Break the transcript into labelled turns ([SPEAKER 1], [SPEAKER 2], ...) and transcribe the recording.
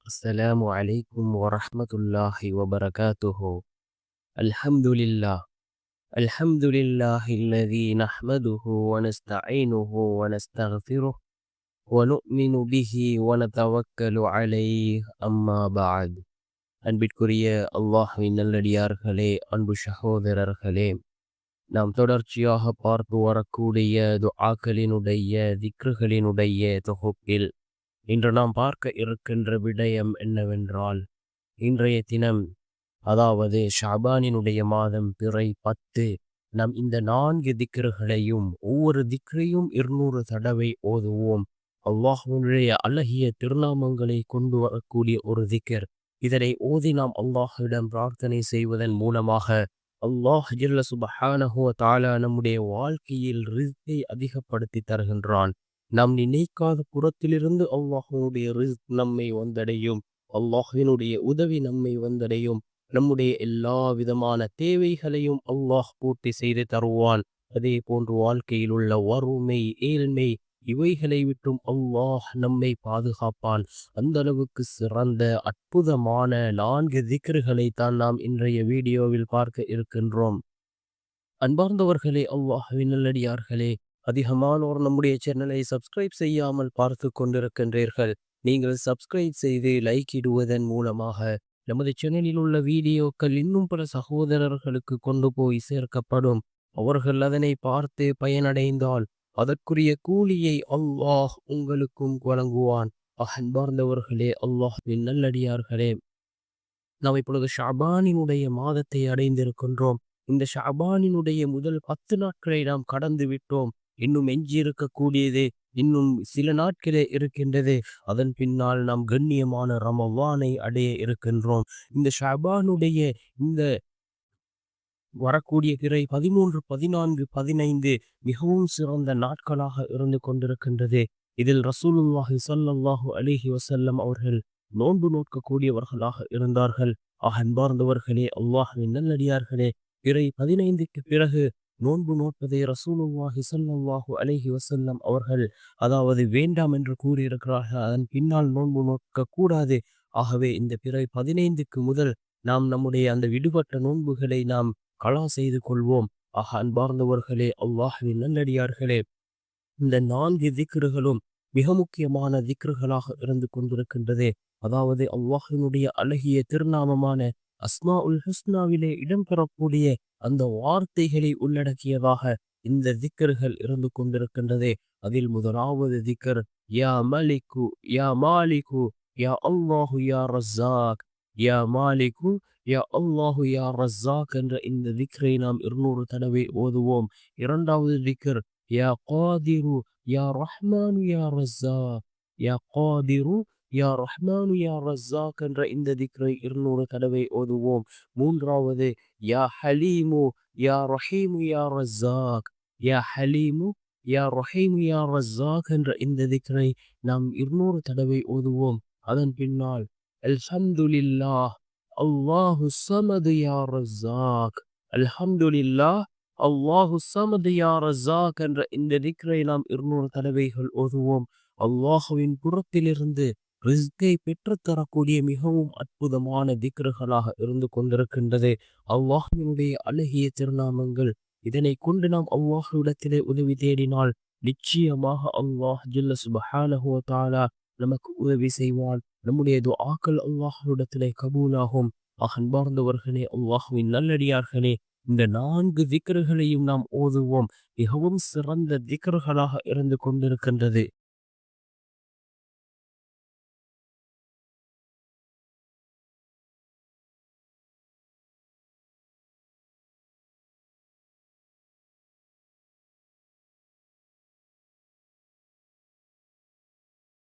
[SPEAKER 1] السلام عليكم ورحمة الله وبركاته. الحمد لله. الحمد لله الذي نحمده ونستعينه ونستغفره ونؤمن به ونتوكل عليه أما بعد. அன்பிற்குரிய அல்லாஹ்வின் நல்லடியார்களே, அன்பு சகோதரர்களே, நாம் தொடர்ச்சியாக பார்த்து வரக்கூடிய துஆக்களினுடைய திக்ருகளினுடைய தொகுப்பில் இன்று நாம் பார்க்க இருக்கின்ற விடயம் என்னவென்றால், இன்றைய தினம், அதாவது ஷாபானினுடைய மாதம் பிறை 10, நாம் இந்த 4 திக்ருகளையும் ஒவ்வொரு திக்ரையும் 200 தடவை ஓதுவோம். அல்லாஹ்வுடைய அழகிய திருநாமங்களை கொண்டு வரக்கூடிய ஒரு திக்ர். இதனை ஓதி நாம் அல்லாஹ்விடம் பிரார்த்தனை செய்வதன் மூலமாக அல்லாஹ் ஜல்ல சுப்ஹானஹு வ தஆலா நம்முடைய வாழ்க்கையில் ரிஸ்கை அதிகப்படுத்தி தருகின்றான். நாம் நினைக்காத புறத்திலிருந்து அல்லாஹ்வுடைய ரிஸ்க் நம்மை வந்தடையும். அல்லாஹ்வினுடைய உதவி நம்மை வந்தடையும். நம்முடைய எல்லா விதமான தேவைகளையும் அல்லாஹ் பூர்த்தி செய்து தருவான். அதே போன்று வாழ்க்கையில் உள்ள வறுமை, ஏழ்மை இவைகளை விட்டும் அல்லாஹ் நம்மை பாதுகாப்பான். அந்த அளவுக்கு சிறந்த அற்புதமான 4 திக்ருகளை தான் நாம் இன்றைய வீடியோவில் பார்க்க இருக்கின்றோம். அன்பார்ந்தவர்களே, அல்லாஹ்வின் நல்லடியார்களே, அதிகமானோர் நம்முடைய சேனலை சப்ஸ்கிரைப் செய்யாமல் பார்த்து கொண்டிருக்கின்றீர்கள். நீங்கள் சப்ஸ்கிரைப் செய்து லைக் இடுவதன் மூலமாக நமது சேனலில் உள்ள வீடியோக்கள் இன்னும் பல சகோதரர்களுக்கு கொண்டு போய் சேர்க்கப்படும். அவர்கள் அதனை பார்த்து பயனடைந்தால் அதற்குரிய கூலியை அல்லாஹ் உங்களுக்கும் வழங்குவான். அன்பார்ந்தவர்களே, அல்லாஹ்வின் நல்லடியார்களே, நாம் இப்பொழுது ஷாபானினுடைய மாதத்தை அடைந்திருக்கின்றோம். இந்த ஷாபானினுடைய முதல் 10 நாட்களை நாம் கடந்து விட்டோம். இன்னும் எஞ்சி இருக்கக்கூடியது இன்னும் சில நாட்களே இருக்கின்றது. அதன் பின்னால் நாம் கண்ணியமான ரமலானை அடைய இருக்கின்றோம். இந்த ஷாபானுடைய இந்த வரக்கூடிய பிறை 13, 14, 15 மிகவும் சிறந்த நாட்களாக இருந்து கொண்டிருக்கின்றது. இதில் ரசூலுல்லாஹி ஸல்லல்லாஹு அலைஹி வஸல்லம் அவர்கள் நோன்பு நோக்கக்கூடியவர்களாக இருந்தார்கள். அன்பார்ந்தவர்களே, அல்லாஹ்வின் நல்லடியார்களே, பிறை 15க்கு பிறகு நோன்பு நோட்பதை ரசூலுல்லாஹி ஸல்லல்லாஹு அலைஹி வஸல்லம் அவர்கள் அதாவது வேண்டாம் என்று கூறியிருக்கிறார்கள். அதன் பின்னால் நோன்பு நோக்க கூடாது. ஆகவே இந்த பிறை 15க்கு முதல் நாம் நம்முடைய அந்த விடுபட்ட நோன்புகளை நாம் கலா செய்து கொள்வோம். அன்பார்ந்தவர்களே, அல்லாஹ்வின் நல்லடியார்களே, இந்த 4 திக்ருகளும் மிக முக்கியமான திக்ருகளாக இருந்து கொண்டிருக்கின்றது. அதாவது அல்லாஹ்வினுடைய அழகிய திருநாமமான அஸ்மாஉல் ஹுஸ்னாவிலே இடம்பெறக்கூடிய அந்த வார்த்தைகளை உள்ளடக்கியதாக இந்த திக்ருகள் இருந்து கொண்டிருக்கின்றது. அதில் முதலாவது திக்ர், யா மலிக்கு யா மாலிகு யா அல்லாஹு யா ரஸாக். யா மாலிகு யா அல்லாஹு யா ரஸாக் என்ற இந்த திக்ரை நாம் 200 தடவை ஓதுவோம். இரண்டாவது திக்ர், யா காதிரு யா ரஹ்மானு யா ரஸாக். யா காதிரு யா ரஹ்மானு யா ரஸாக் என்ற இந்த திக்ரை 200 தடவை ஓதுவோம். மூன்றாவது, யா ஹலீமு யா ரஹீமு யா ரஸாக். யா ஹலீமு யா ரஹீமு யா ரஸாக் என்ற இந்த திக்ரை நாம் 200 தடவை ஓதுவோம். அதன் பின்னால், அல்ஹம்துலில்லாஹ் அல்லாஹு ஸமது யா ரஸாக். அல்ஹம்துலில்லாஹ் அல்லாஹு ஸமது யா ரஸாக் என்ற இந்த திக்ரை நாம் 200 தடவைகள் ஓதுவோம். அல்லாஹுவின் புறத்திலிருந்து ரிஸ்கை பெற்றுத்தரக்கூடிய மிகவும் அற்புதமான திக்ருகளாக இருந்து கொண்டிருக்கின்றது. அல்லாஹ்வினுடைய அழகிய திருநாமங்கள். இதனை கொண்டு நாம் அல்லாஹ்விடத்திலே உதவி தேடினால் நிச்சயமாக அல்லாஹ் ஜல்ல சுப்ஹானஹு வ தஆலா நமக்கு உதவி செய்வான். நம்முடைய துஆக்கள் அல்லாஹ்விடத்திலே கபூலாகும். அன்பார்ந்தவர்களே, அல்லாஹ்வின் நல்லடியார்களே, இந்த 4 திக்ருகளையும் நாம் ஓதுவோம். மிகவும் சிறந்த திக்ருகளாக இருந்து கொண்டிருக்கின்றது.